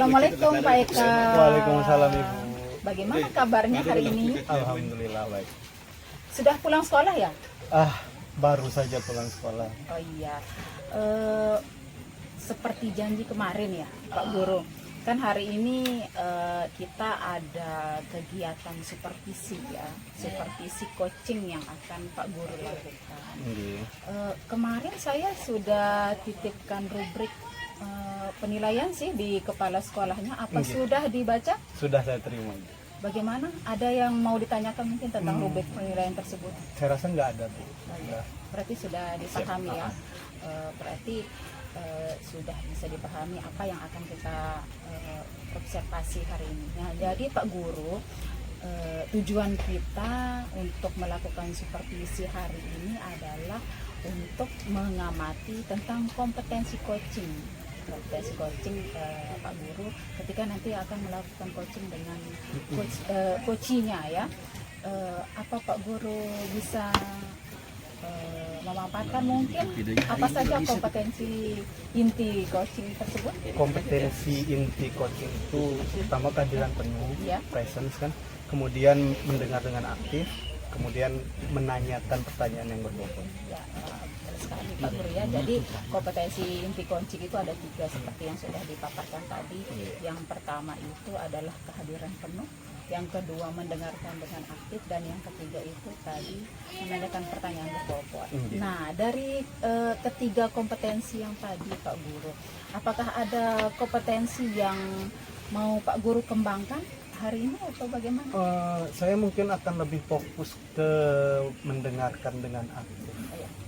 Assalamualaikum Pak Eka. Waalaikumsalam Ibu. Bagaimana kabarnya hari ini? Alhamdulillah baik. Sudah pulang sekolah ya? Baru saja pulang sekolah. Oh iya. Seperti janji kemarin ya Pak Guru. Kan hari ini kita ada kegiatan supervisi ya, supervisi coaching yang akan Pak Guru lakukan. Kemarin saya sudah titipkan rubrik penilaian sih di kepala sekolahnya. Apa sudah dibaca? Sudah saya terima. Bagaimana? Ada yang mau ditanyakan mungkin tentang rubrik penilaian tersebut? Saya rasa nggak ada Bu. Berarti sudah dipahami ya. Berarti sudah bisa dipahami apa yang akan kita observasi hari ini. Nah, jadi Pak Guru, tujuan kita untuk melakukan supervisi hari ini adalah untuk mengamati tentang kompetensi coaching. Kompetensi coaching Pak Guru ketika nanti akan melakukan coaching dengan coachingnya ya. Apa Pak Guru bisa memaparkan mungkin apa saja kompetensi inti coaching tersebut? Kompetensi inti coaching itu pertama kehadiran penuh, presence kan, kemudian mendengar dengan aktif, kemudian menanyakan pertanyaan yang berbobot. Ya, sekali Pak Guru ya. Jadi kompetensi inti coaching itu ada 3 seperti yang sudah dipaparkan tadi. Yang pertama itu adalah kehadiran penuh, yang kedua mendengarkan dengan aktif, dan yang ketiga itu tadi menanyakan pertanyaan berbobot. Nah, dari ketiga kompetensi yang tadi Pak Guru, apakah ada kompetensi yang mau Pak Guru kembangkan hari ini atau bagaimana? Saya mungkin akan lebih fokus ke mendengarkan dengan aktif.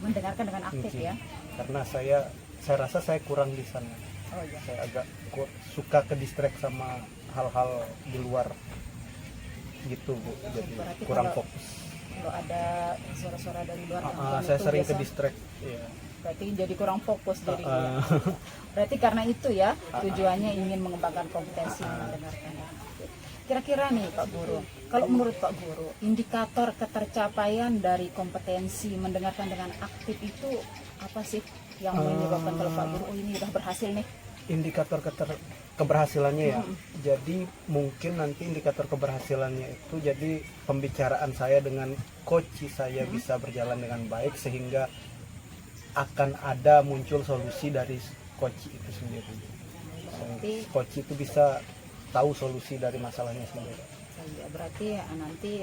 Mendengarkan dengan aktif ya. Karena saya rasa saya kurang di sana. Saya agak suka ke distract sama hal-hal di luar gitu Bu. Jadi berarti kurang kalau fokus. Kalau ada suara-suara dari luar Saya sering ke distract. Berarti jadi kurang fokus dirinya. Berarti karena itu ya tujuannya ingin mengembangkan kompetensi mendengarkan yang aktif. Kira-kira nih Pak Guru, kalau menurut Pak Guru, indikator ketercapaian dari kompetensi mendengarkan dengan aktif itu apa sih yang menyebabkan kalau Pak Guru ini udah berhasil nih? Indikator keberhasilannya ya. Jadi mungkin nanti indikator keberhasilannya itu jadi pembicaraan saya dengan coach saya bisa berjalan dengan baik sehingga akan ada muncul solusi dari coach itu sendiri. Coach itu bisa tahu solusi dari masalahnya sendiri. Berarti nanti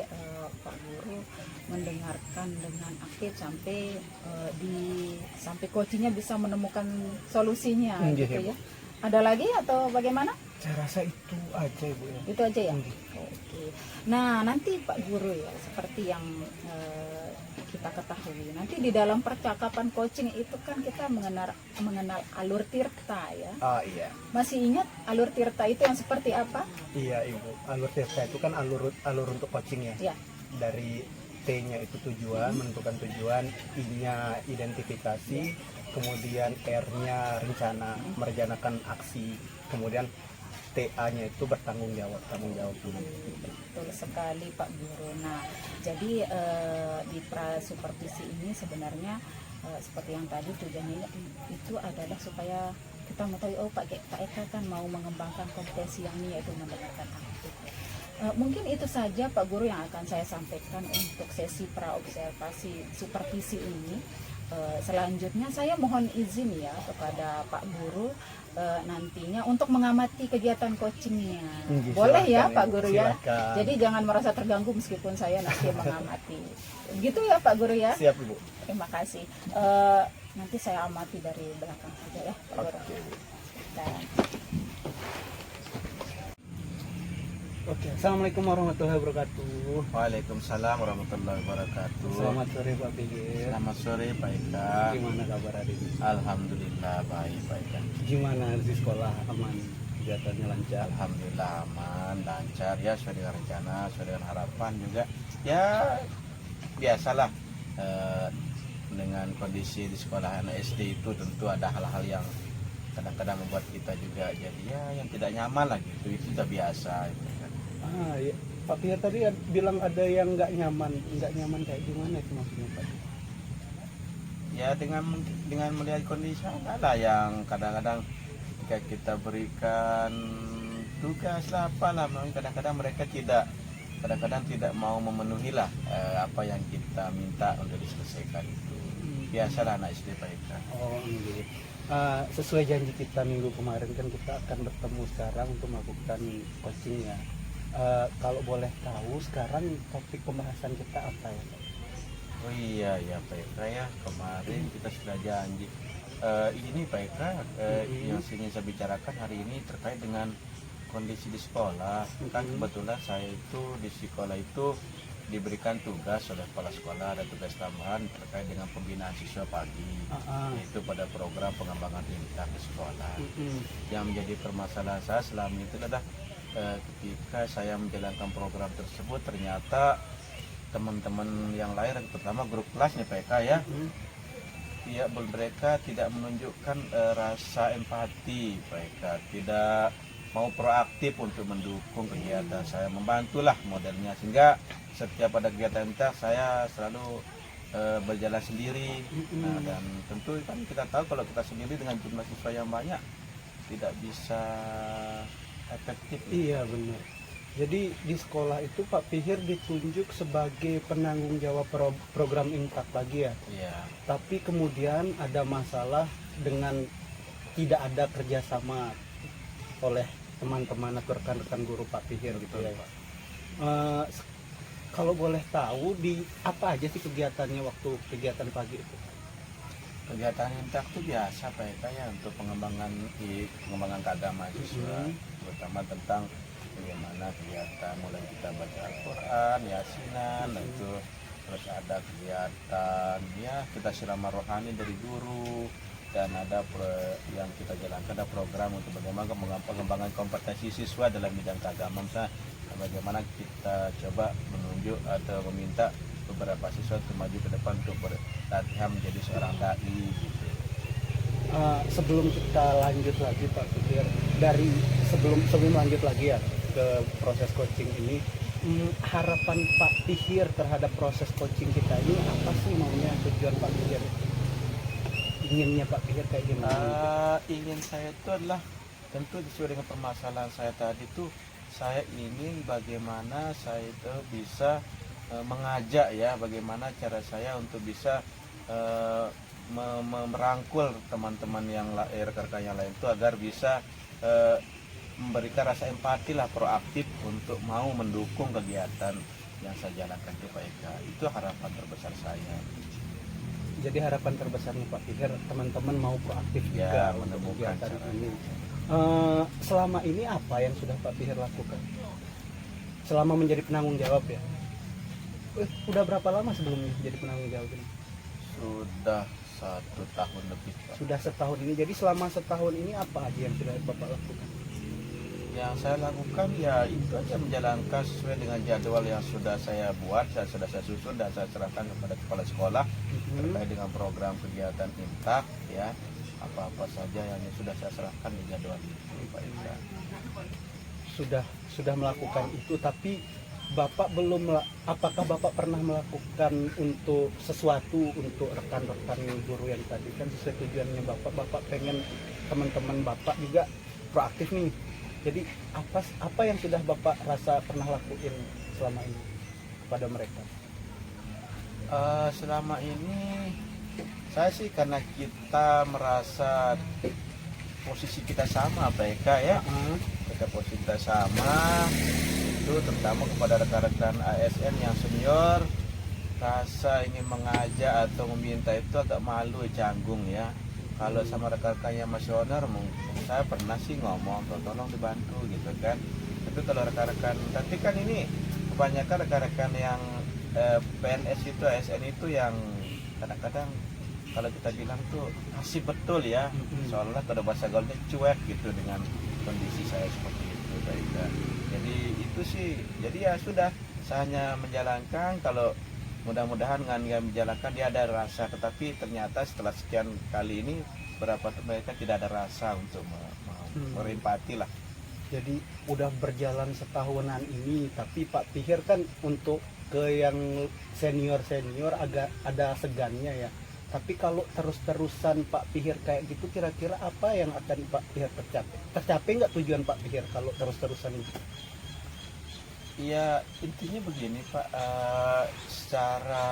Pak Guru mendengarkan dengan aktif sampai sampai coachnya bisa menemukan solusinya gitu ya. Ada lagi atau bagaimana? Saya rasa itu aja Ibu ya. Itu aja ya. Oke. Nah, nanti Pak Guru ya, seperti yang kita ketahui, nanti di dalam percakapan coaching itu kan kita mengenal alur tirta ya. Iya. Masih ingat alur tirta itu yang seperti apa? Iya Ibu. Alur tirta itu kan alur untuk coaching ya. Iya. Dari T-nya itu tujuan, menentukan tujuan, I-nya identifikasi, kemudian R-nya rencana, merencanakan aksi, kemudian TA-nya itu bertanggung jawab, tanggung jawab dulu. Betul sekali Pak Guru. Nah, jadi di pra-supervisi ini sebenarnya seperti yang tadi tujuannya itu adalah supaya kita mengetahui Pak Eka kan mau mengembangkan kompetensi yang ini yaitu mendengarkan aktif. Mungkin itu saja Pak Guru yang akan saya sampaikan untuk sesi pra-observasi supervisi ini. Selanjutnya saya mohon izin ya kepada Pak Guru nantinya untuk mengamati kegiatan coachingnya. Boleh ya Pak Guru ya. Jadi jangan merasa terganggu meskipun saya nanti mengamati. Gitu ya Pak Guru ya. Siap Ibu. Terima kasih. Nanti saya amati dari belakang saja ya Pak Guru. Oke, Assalamualaikum warahmatullahi wabarakatuh. Waalaikumsalam warahmatullahi wabarakatuh. Selamat sore Pak Bigir. Selamat sore Pak Eka. Gimana kabar hari ini? Alhamdulillah baik Pak Eka. Gimana di sekolah, aman? Kegiatannya lancar? Alhamdulillah aman, lancar ya, sesuai dengan rencana, sesuai dengan harapan juga. Ya biasalah dengan kondisi di sekolah anak SD itu tentu ada hal-hal yang kadang-kadang membuat kita juga jadi ya yang tidak nyaman lah gitu. Itu sudah biasa gitu kan. Ya. Pak Pia tadi bilang ada yang nggak nyaman kayak gimana itu maksudnya Pak? Ya dengan melihat kondisi ada yang kadang-kadang ketika kita berikan tugas lah apalah, memang kadang-kadang mereka kadang-kadang tidak mau memenuhi lah apa yang kita minta untuk diselesaikan itu. Biasalah anak SD Pak Eka. Oh gitu. Sesuai janji kita minggu kemarin kan kita akan bertemu sekarang untuk melakukan coaching ya. Kalau boleh tahu sekarang topik pembahasan kita apa ya Pak? Oh iya ya Pak Eka ya, kemarin kita sudah janji. Ini Pak Eka, yang ingin saya bicarakan hari ini terkait dengan kondisi di sekolah. Kan kebetulan saya itu di sekolah itu diberikan tugas oleh kepala sekolah, ada tugas tambahan terkait dengan pembinaan siswa pagi, yaitu pada program pengembangan tingkat di sekolah. Yang menjadi permasalahan saya selama itu adalah ketika saya menjalankan program tersebut, ternyata teman-teman yang lain, terutama grup kelasnya PK ya, mereka tidak menunjukkan rasa empati, mereka tidak mau proaktif untuk mendukung kegiatan saya, membantulah modelnya, sehingga setiap ada kegiatan kita saya selalu berjalan sendiri. Nah, dan tentu kan kita tahu kalau kita sendiri dengan jumlah siswa yang banyak tidak bisa efektif. Iya benar. Jadi di sekolah itu Pak Pihir ditunjuk sebagai penanggung jawab program Impact pagi ya. Iya. Tapi kemudian ada masalah dengan tidak ada kerjasama oleh teman-teman atau rekan-rekan guru Pak Pihir gitu ya. Kalau boleh tahu di apa aja sih kegiatannya waktu kegiatan pagi itu? Kegiatan Impact itu biasa Pak Eka ya, untuk pengembangan keagamaan siswa, terutama tentang bagaimana kegiatan mulai kita baca Al-Quran, Yasinan, itu terus ada kegiatan ya kita siraman rohani dari guru, dan ada yang kita jalankan ada program untuk bagaimana pengembangan kompetensi siswa dalam bidang keagamaan, bagaimana kita coba menunjuk atau meminta beberapa siswa untuk maju ke depan untuk berlatihan menjadi seorang dai gitu. Sebelum kita lanjut lagi Pak Pihir, dari sebelum lanjut lagi ya ke proses coaching ini, harapan Pak Pihir terhadap proses coaching kita ini apa sih, maunya tujuan Pak Pihir, inginnya Pak Pihir kayak gimana? Ingin saya itu adalah tentu sesuai dengan permasalahan saya tadi tuh, saya ingin bagaimana saya itu bisa mengajak ya, bagaimana cara saya untuk bisa merangkul teman-teman yang rekan-rekan yang lain itu agar bisa memberikan rasa empati lah, proaktif untuk mau mendukung kegiatan yang saya jalankan itu Pak Eka. Itu harapan terbesar saya. Jadi harapan terbesarnya Pak Pihir teman-teman mau proaktif Ya, juga untuk menemukan kegiatan cara. ini. Selama ini apa yang sudah Pak Pihir lakukan? Selama menjadi penanggung jawab ya. Udah berapa lama sebelumnya jadi penanggung jawab ini? Sudah 1 tahun lebih Pak. Sudah setahun ini. Jadi selama setahun ini apa aja yang sudah Bapak lakukan? Yang saya lakukan ya itu aja, menjalankan sesuai dengan jadwal yang sudah saya buat, sudah saya susun dan saya serahkan kepada kepala sekolah terkait dengan program kegiatan Impact ya, apa-apa saja yang sudah saya serahkan di jadwal itu Pak Eka. Sudah melakukan itu, tapi Bapak belum, apakah Bapak pernah melakukan untuk sesuatu untuk rekan-rekan guru yang tadi kan sesuai tujuannya Bapak pengen teman-teman Bapak juga proaktif nih. Jadi apa yang sudah Bapak rasa pernah lakuin selama ini kepada mereka? Selama ini saya sih karena kita merasa posisi kita sama Pak Eka ya, kita posisi kita sama, itu terutama kepada rekan-rekan ASN yang senior, rasa ingin mengajak atau meminta itu agak malu, canggung ya. Kalau sama rekan-rekan yang masih honor, saya pernah sih ngomong tolong dibantu gitu kan. Tapi kalau rekan-rekan, tapi kan ini kebanyakan rekan-rekan yang PNS itu, ASN itu yang kadang-kadang kalau kita bilang tuh kasih betul ya, seolah kalau bahasa gaulnya cuek gitu dengan kondisi saya seperti itu baik. Jadi itu sih, jadi ya sudah, saya hanya menjalankan. Kalau mudah-mudahan dengan dia menjalankan dia ada rasa, tetapi ternyata setelah sekian kali ini berapa mereka tidak ada rasa untuk berempati lah. Jadi udah berjalan setahunan ini, tapi Pak Pihir kan untuk ke yang senior agak ada segannya ya. Tapi kalau terus-terusan Pak Pihir kayak gitu, kira-kira apa yang akan Pak Pihir tercapai? Tercapai nggak tujuan Pak Pihir kalau terus-terusan itu? Ya intinya begini Pak, secara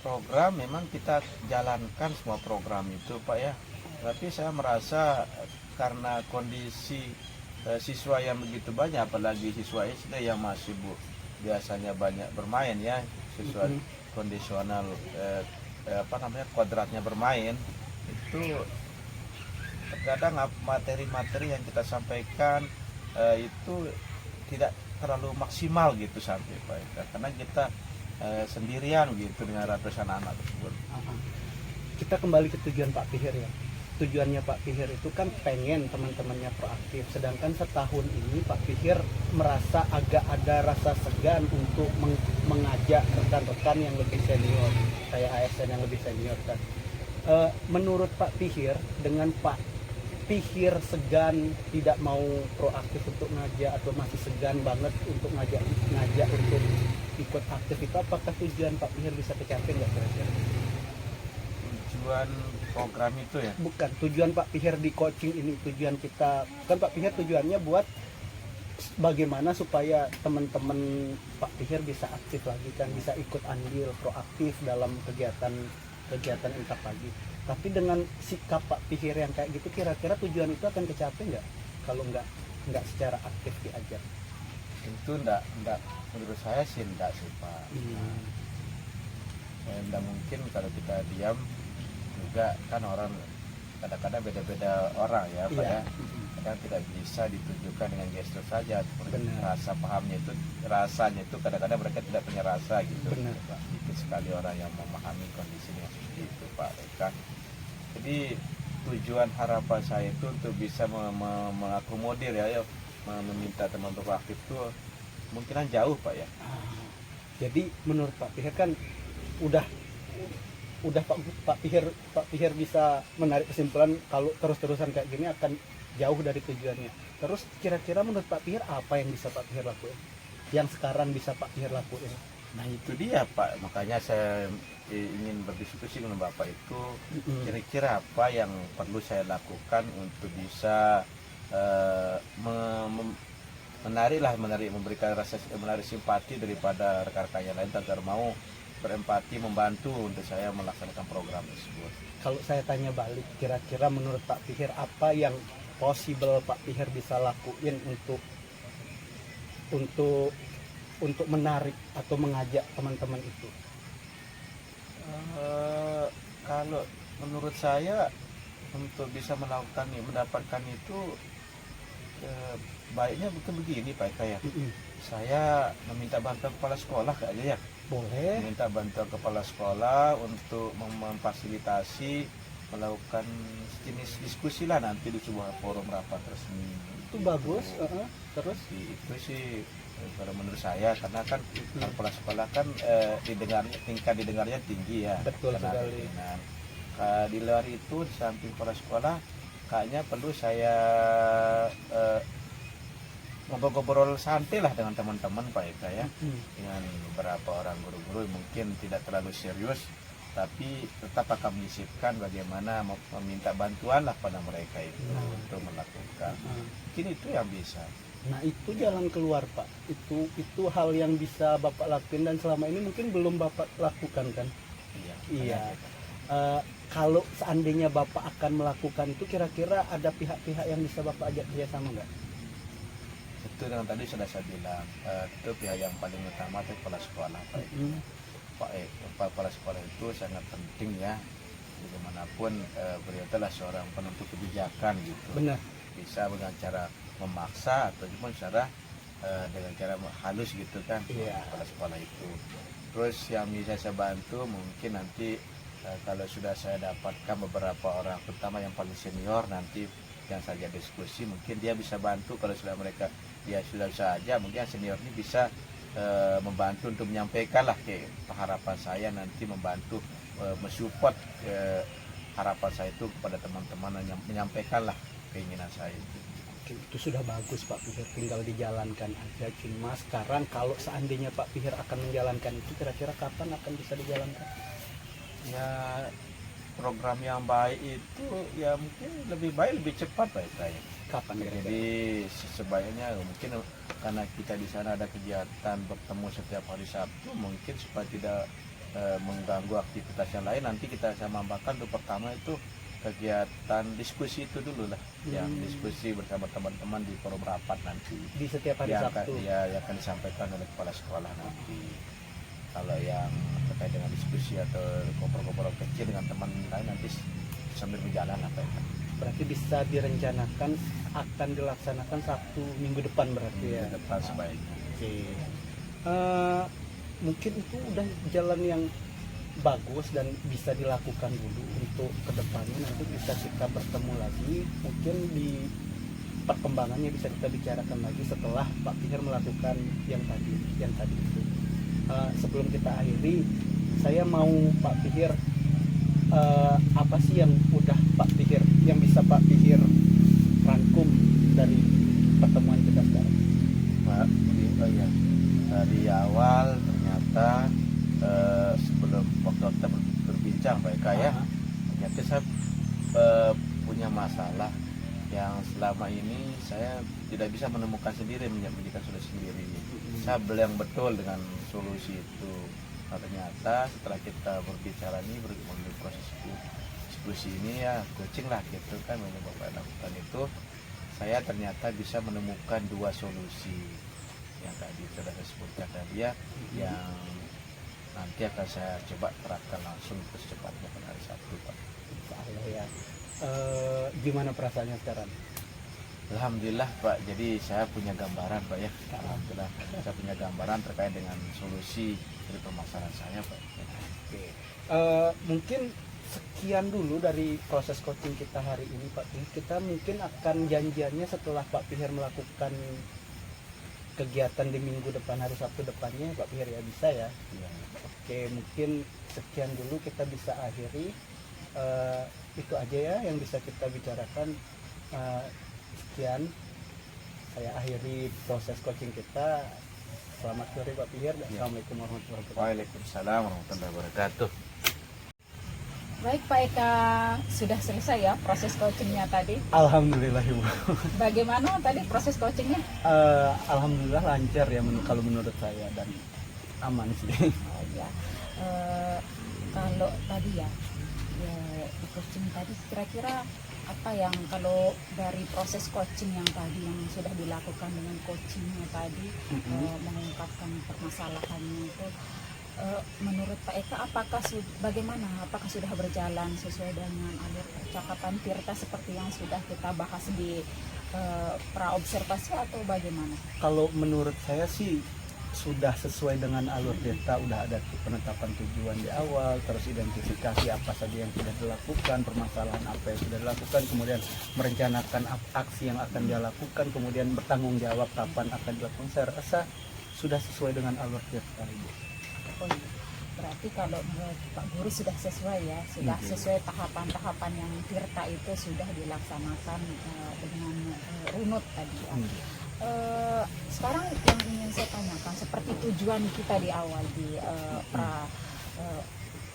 program memang kita jalankan semua program itu Pak ya. Tapi saya merasa karena kondisi siswa yang begitu banyak, apalagi siswa SD yang masih biasanya banyak bermain ya, siswa kondisional kuadratnya bermain, itu terkadang materi-materi yang kita sampaikan itu tidak terlalu maksimal gitu sampai Pak, karena kita sendirian gitu dengan ratusan anak tersebut. Kita kembali ke tujuan Pak Pihir ya. Tujuannya Pak Pihir itu kan pengen teman-temannya proaktif, sedangkan setahun ini Pak Pihir merasa agak ada rasa segan untuk mengajak rekan-rekan yang lebih senior, kayak ASN yang lebih senior kan. Menurut Pak Pihir, dengan Pak Pihir segan tidak mau proaktif untuk ngajak atau masih segan banget untuk ngajak untuk ikut aktif, itu apakah tujuan Pak Pihir bisa tercapai nggak kira-kira? Tujuan program itu ya? Bukan, tujuan Pak Pihir di coaching ini, tujuan kita kan Pak Pihir tujuannya buat bagaimana supaya teman-teman Pak Pihir bisa aktif lagi kan, bisa ikut andil proaktif dalam kegiatan Inta Pagi. Tapi dengan sikap Pak Pihir yang kayak gitu, kira-kira tujuan itu akan kecapai nggak kalau nggak secara aktif diajak? Tentu enggak, menurut saya sih enggak sih Pak. Enggak mungkin kalau kita diam juga, kan orang kadang-kadang beda-beda orang ya Pak ya. Kadang tidak bisa ditunjukkan dengan gestur saja, rasa pahamnya itu, rasanya itu kadang-kadang mereka tidak punya rasa gitu. Benar. Sedikit sekali orang yang memahami kondisinya seperti itu Pak Eka. Jadi tujuan harapan saya itu untuk bisa mengakomodir ya, meminta teman untuk aktif itu kemungkinan jauh Pak ya. Jadi menurut Pak Pihir kan udah Pak Pihir bisa menarik kesimpulan kalau terus-terusan kayak gini akan jauh dari tujuannya. Terus kira-kira menurut Pak Pihir apa yang bisa Pak Pihir lakuin? Yang sekarang bisa Pak Pihir lakuin? Nah itu dia Pak, makanya saya ingin berdiskusi dengan Bapak itu, kira-kira apa yang perlu saya lakukan untuk bisa menarik simpati daripada rekan-rekan yang lain agar mau berempati membantu untuk saya melaksanakan program tersebut. Kalau saya tanya balik, kira-kira menurut Pak Pihir apa yang possible Pak Pihir bisa lakuin untuk menarik atau mengajak teman-teman itu? Kalau menurut saya untuk bisa mendapatkan itu baiknya bukan begini Pak Eka ya. Saya meminta bantuan kepala sekolah aja ya. Boleh. Minta bantuan kepala sekolah untuk memfasilitasi melakukan jenis diskusi lah nanti di sebuah forum rapat resmi. Itu bagus. Terus? Itu sih kalau menurut saya, karena kan kepala sekolah kan tingkat didengarnya tinggi ya. Betul sekali. Di luar itu di samping kepala sekolah kayaknya perlu saya ngobrol-ngobrol santai lah dengan teman-teman Pak Eka ya, dengan beberapa orang guru-guru mungkin tidak terlalu serius, tapi tetap akan menyisipkan bagaimana meminta bantuan lah pada mereka itu untuk melakukan. Mungkin itu yang bisa. Nah itu jalan keluar Pak, itu hal yang bisa Bapak lakuin dan selama ini mungkin belum Bapak lakukan kan? Iya. Kalau seandainya Bapak akan melakukan itu, kira-kira ada pihak-pihak yang bisa Bapak ajak kerjasama nggak? Itu yang tadi sudah saya bilang, itu pihak yang paling utama itu kepala sekolah Pak. Kepala sekolah itu sangat penting ya, bagaimanapun beliau adalah seorang penentu kebijakan gitu. Benar. Bisa dengan cara memaksa ataupun secara dengan cara halus gitu kan. Kepala sekolah itu. Terus yang bisa saya bantu mungkin nanti kalau sudah saya dapatkan beberapa orang, terutama yang paling senior nanti yang saja diskusi, mungkin dia bisa bantu. Kalau sudah dia sudah saja, mungkin senior ini bisa membantu untuk menyampaikan lah ke harapan saya, nanti membantu mensupport harapan saya itu kepada teman-teman yang menyampaikan lah keinginan saya itu. Itu sudah bagus Pak Pihir, tinggal dijalankan aja. Cuma sekarang kalau seandainya Pak Pihir akan menjalankan itu, kira-kira kapan akan bisa dijalankan? Ya program yang baik itu ya mungkin lebih baik lebih cepat Pak Eka ya. Kapan kira-kira? Jadi sebaiknya mungkin karena kita di sana ada kegiatan bertemu setiap hari Sabtu, mungkin supaya tidak mengganggu aktivitas yang lain, nanti saya tambahkan untuk pertama itu kegiatan diskusi itu dulu lah, yang diskusi bersama teman-teman di forum rapat nanti. Di setiap hari yang Sabtu. yang akan disampaikan oleh kepala sekolah nanti. Kalau yang terkait dengan diskusi atau ngobrol-ngobrol kecil dengan teman lain nanti sambil berjalan apa ya. Berarti bisa direncanakan akan dilaksanakan Sabtu minggu depan berarti ya. Depan sebaiknya. Oke. Mungkin itu udah jalan yang bagus dan bisa dilakukan dulu untuk kedepannya. Nanti bisa kita bertemu lagi, mungkin di perkembangannya bisa kita bicarakan lagi setelah Pak Pihir melakukan yang tadi itu. Sebelum kita akhiri, saya mau Pak Pihir, apa sih yang udah Pak Pihir, yang bisa Pak Pihir rangkum dari pertemuan kita sekarang? Pak, ya dari awal ternyata sebelum waktu kita berbincang Pak Eka ya, ternyata saya punya masalah yang selama ini saya tidak bisa menemukan sendiri, menjadikan solusi sendiri. Saya belum betul dengan solusi itu. Nah, ternyata setelah kita berbicara ini, melalui proses diskusi ini ya, coaching lah gitu kan, yang Bapak lakukan itu, saya ternyata bisa menemukan dua solusi yang tadi sudah saya sebutkan tadi ya, yang nanti akan saya coba terapkan langsung secepatnya pada hari Sabtu Pak. Insyaallah ya. Gimana perasaannya sekarang? Alhamdulillah Pak, jadi saya punya gambaran Pak ya. Alhamdulillah saya punya gambaran terkait dengan solusi dari permasalahan saya Pak. Oke. Mungkin sekian dulu dari proses coaching kita hari ini Pak Pihir. Kita mungkin akan janjiannya setelah Pak Pihir melakukan kegiatan di minggu depan, hari Sabtu depannya Pak Pihir ya, bisa ya? Ya. Oke, mungkin sekian dulu kita bisa akhiri. Itu aja ya yang bisa kita bicarakan. Sekian, saya akhiri proses coaching kita. Selamat sore Pak Pihir. Assalamualaikum warahmatullahi wabarakatuh. Waalaikumsalam warahmatullahi wabarakatuh. Baik Pak Eka, sudah selesai ya proses coachingnya tadi. Alhamdulillah Ibu. Bagaimana tadi proses coachingnya? Alhamdulillah lancar ya kalau menurut saya, dan aman sih. Oh, ya. Kalau tadi ya di coaching tadi kira-kira apa yang, kalau dari proses coaching yang tadi yang sudah dilakukan dengan coachingnya tadi, mengungkapkan permasalahannya itu, menurut Pak Eka bagaimana, apakah sudah berjalan sesuai dengan alur percakapan Tirta seperti yang sudah kita bahas di praobservasi atau bagaimana? Kalau menurut saya sih sudah sesuai dengan alur Tirta, udah ada penetapan tujuan di awal, terus identifikasi apa saja yang sudah dilakukan, permasalahan apa yang sudah dilakukan, kemudian merencanakan aksi yang akan dia lakukan, kemudian bertanggung jawab kapan akan dilakukan. Saya rasa sudah sesuai dengan alur Tirta Ibu. Oh iya. Berarti kalau Pak Guru sudah sesuai ya, sudah sesuai tahapan-tahapan yang Tirta itu sudah dilaksanakan dengan runut tadi ya. Sekarang yang ingin saya tanyakan, seperti tujuan kita di awal di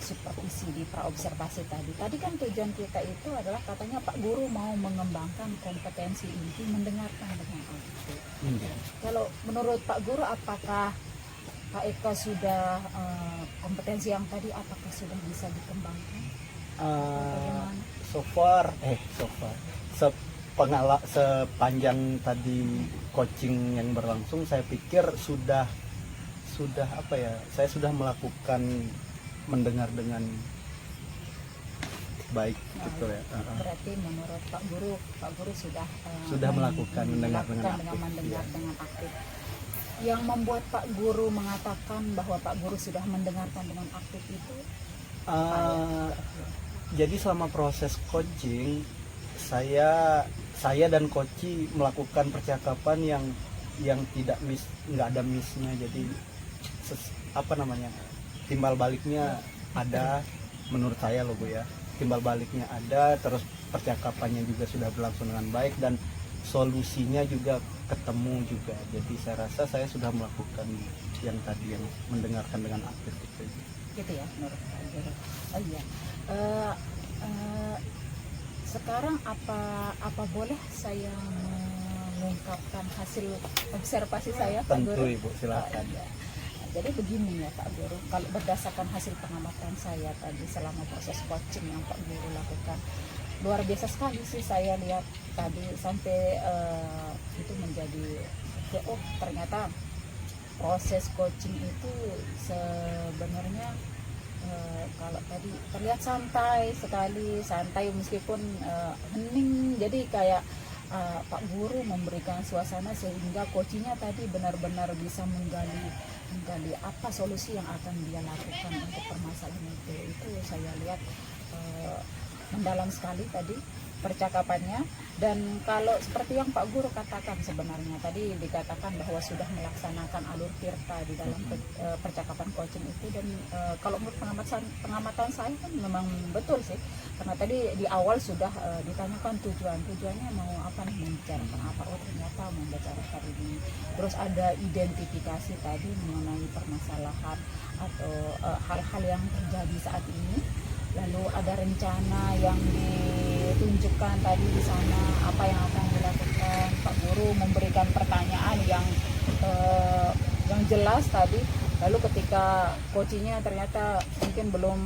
supervisi, di praobservasi tadi kan tujuan kita itu adalah katanya Pak Guru mau mengembangkan kompetensi inti mendengarkan dengan aktif. Kalau menurut Pak Guru, apakah Pak Eka sudah kompetensi yang tadi apakah sudah bisa dikembangkan? So far sepanjang tadi coaching yang berlangsung, saya pikir sudah apa ya, saya sudah melakukan mendengar dengan baik gitu ya. Berarti menurut Pak Guru sudah melakukan mendengar dengan aktif. Yang membuat Pak Guru mengatakan bahwa Pak Guru sudah mendengarkan dengan aktif itu? Jadi selama proses coaching, saya dan coach melakukan percakapan yang nggak ada missnya. Jadi timbal baliknya ada, menurut saya loh Bu ya, timbal baliknya ada, terus percakapannya juga sudah berlangsung dengan baik, dan solusinya juga ketemu juga. Jadi saya rasa saya sudah melakukan yang tadi, yang mendengarkan dengan aktif itu. Gitu ya menurut Pak Guru. Oh iya. Eh, eh, Sekarang apa boleh saya mengungkapkan hasil observasi saya, Pak Tentu Guru? Ibu, silakan. Iya. Jadi begini ya Pak Guru, kalau berdasarkan hasil pengamatan saya tadi selama proses coaching yang Pak Guru lakukan, luar biasa sekali sih saya lihat tadi sampai itu menjadi oh ternyata proses coaching itu sebenarnya kalau tadi terlihat santai sekali, santai meskipun hening, jadi kayak Pak Guru memberikan suasana sehingga coachingnya tadi benar-benar bisa menggali apa solusi yang akan dia lakukan untuk permasalahan itu saya lihat mendalam sekali tadi percakapannya. Dan kalau seperti yang Pak Guru katakan, sebenarnya tadi dikatakan bahwa sudah melaksanakan alur tirta di dalam percakapan coaching itu, dan kalau menurut pengamatan saya kan memang betul sih, karena tadi di awal sudah ditanyakan tujuannya mau apa nih, membicarakan apa, oh ternyata membicarakan ini, terus ada identifikasi tadi mengenai permasalahan atau hal-hal yang terjadi saat ini, lalu ada rencana yang ditunjukkan tadi di sana apa yang akan dilakukan. Pak Guru memberikan pertanyaan yang jelas tadi, lalu ketika coachingnya ternyata mungkin belum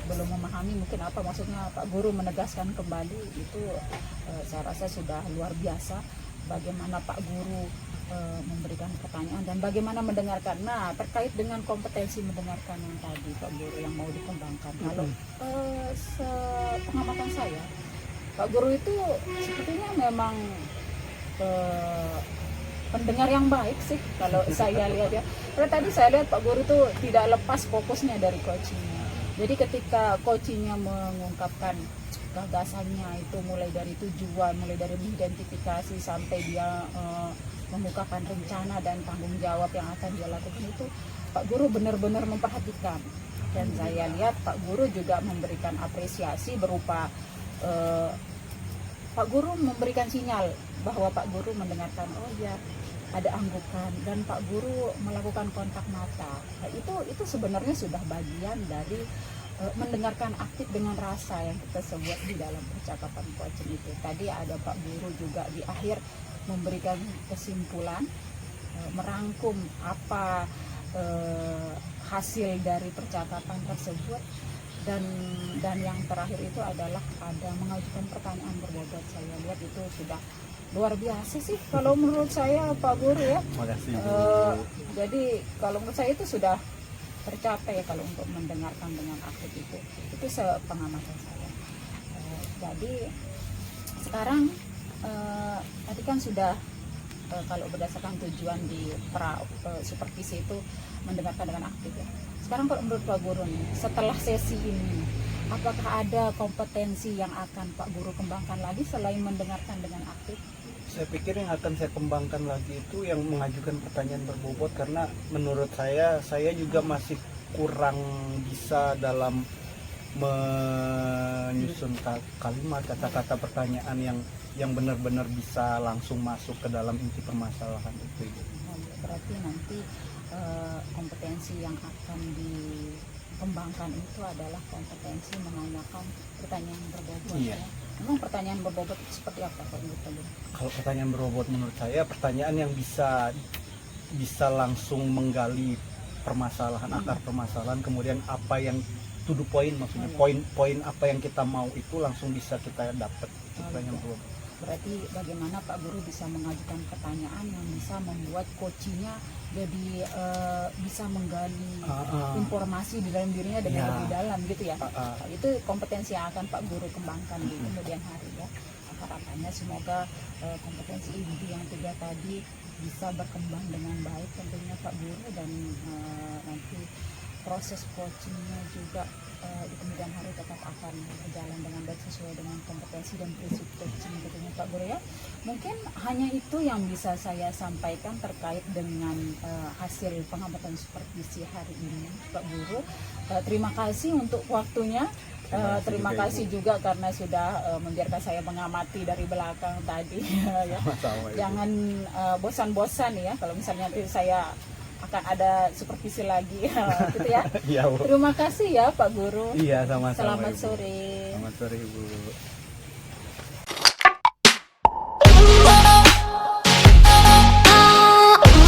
belum memahami mungkin apa maksudnya, Pak Guru menegaskan kembali itu. Saya rasa sudah luar biasa bagaimana Pak Guru memberikan pertanyaan dan bagaimana mendengarkan. Nah, terkait dengan kompetensi mendengarkan yang tadi Pak Guru yang mau dikembangkan, kalau pengamatan saya, Pak Guru itu sepertinya memang pendengar yang baik sih kalau saya lihat ya. Karena tadi saya lihat Pak Guru itu tidak lepas fokusnya dari coachingnya. Jadi ketika coachingnya mengungkapkan gagasannya itu mulai dari tujuan, mulai dari mengidentifikasi sampai dia membukakan rencana dan tanggung jawab yang akan dia lakukan, itu Pak Guru benar-benar memperhatikan. Dan saya lihat Pak Guru juga memberikan apresiasi berupa Pak Guru memberikan sinyal bahwa Pak Guru mendengarkan, oh ya ada anggukan, dan Pak Guru melakukan kontak mata. Nah, itu sebenarnya sudah bagian dari mendengarkan aktif dengan rasa yang kita sebut di dalam percakapan coaching itu. Tadi ada Pak Guru juga di akhir memberikan kesimpulan, merangkum apa hasil dari percakapan tersebut, dan yang terakhir itu adalah ada mengajukan pertanyaan berbobot. Saya lihat itu sudah luar biasa sih kalau menurut saya Pak Guru ya. Makasih. Jadi kalau menurut saya itu sudah tercapai ya kalau untuk mendengarkan dengan aktif itu sepengamatan saya. Jadi sekarang tadi kan sudah kalau berdasarkan tujuan di supervisi itu mendengarkan dengan aktif ya. Sekarang kalau menurut Pak Guru nih, setelah sesi ini, apakah ada kompetensi yang akan Pak Guru kembangkan lagi selain mendengarkan dengan aktif? Saya pikir yang akan saya kembangkan lagi itu yang mengajukan pertanyaan berbobot, karena menurut saya juga masih kurang bisa dalam menyusun kalimat, kata-kata pertanyaan yang benar-benar bisa langsung masuk ke dalam inti permasalahan itu. Berarti nanti kompetensi yang akan dikembangkan itu adalah kompetensi menanyakan pertanyaan berbobot. Iya. Ya. Memang pertanyaan berbobot seperti apa Pak Guru? Kalau pertanyaan berbobot menurut saya pertanyaan yang bisa langsung menggali permasalahan, akar permasalahan, kemudian apa yang to the point, maksudnya poin-poin apa yang kita mau itu langsung bisa kita dapat. Pertanyaan berbobot. Berarti bagaimana Pak Guru bisa mengajukan pertanyaan yang bisa membuat coachingnya jadi bisa menggali informasi di dalam dirinya dengan lebih dalam gitu ya. Itu kompetensi yang akan Pak Guru kembangkan di kemudian hari ya. Harapannya semoga kompetensi inti yang 3 tadi bisa berkembang dengan baik tentunya Pak Guru, dan nanti proses coachingnya juga di kemudian hari tetap akan berjalan dengan baik sesuai dengan kompetensi dan prinsip coaching gitu ya Pak Guru ya. Mungkin hanya itu yang bisa saya sampaikan terkait dengan hasil pengamatan supervisi hari ini Pak Guru. Terima kasih untuk waktunya. Terima juga, kasih Ibu. juga karena sudah membiarkan saya mengamati dari belakang tadi. Ya. Sama-sama, Ibu. Jangan bosan-bosan ya kalau misalnya nanti saya akan ada supervisi lagi gitu ya. Iya, Bu. Terima kasih ya Pak Guru. Iya, sama-sama. Selamat Ibu. sore. Selamat sore, Ibu.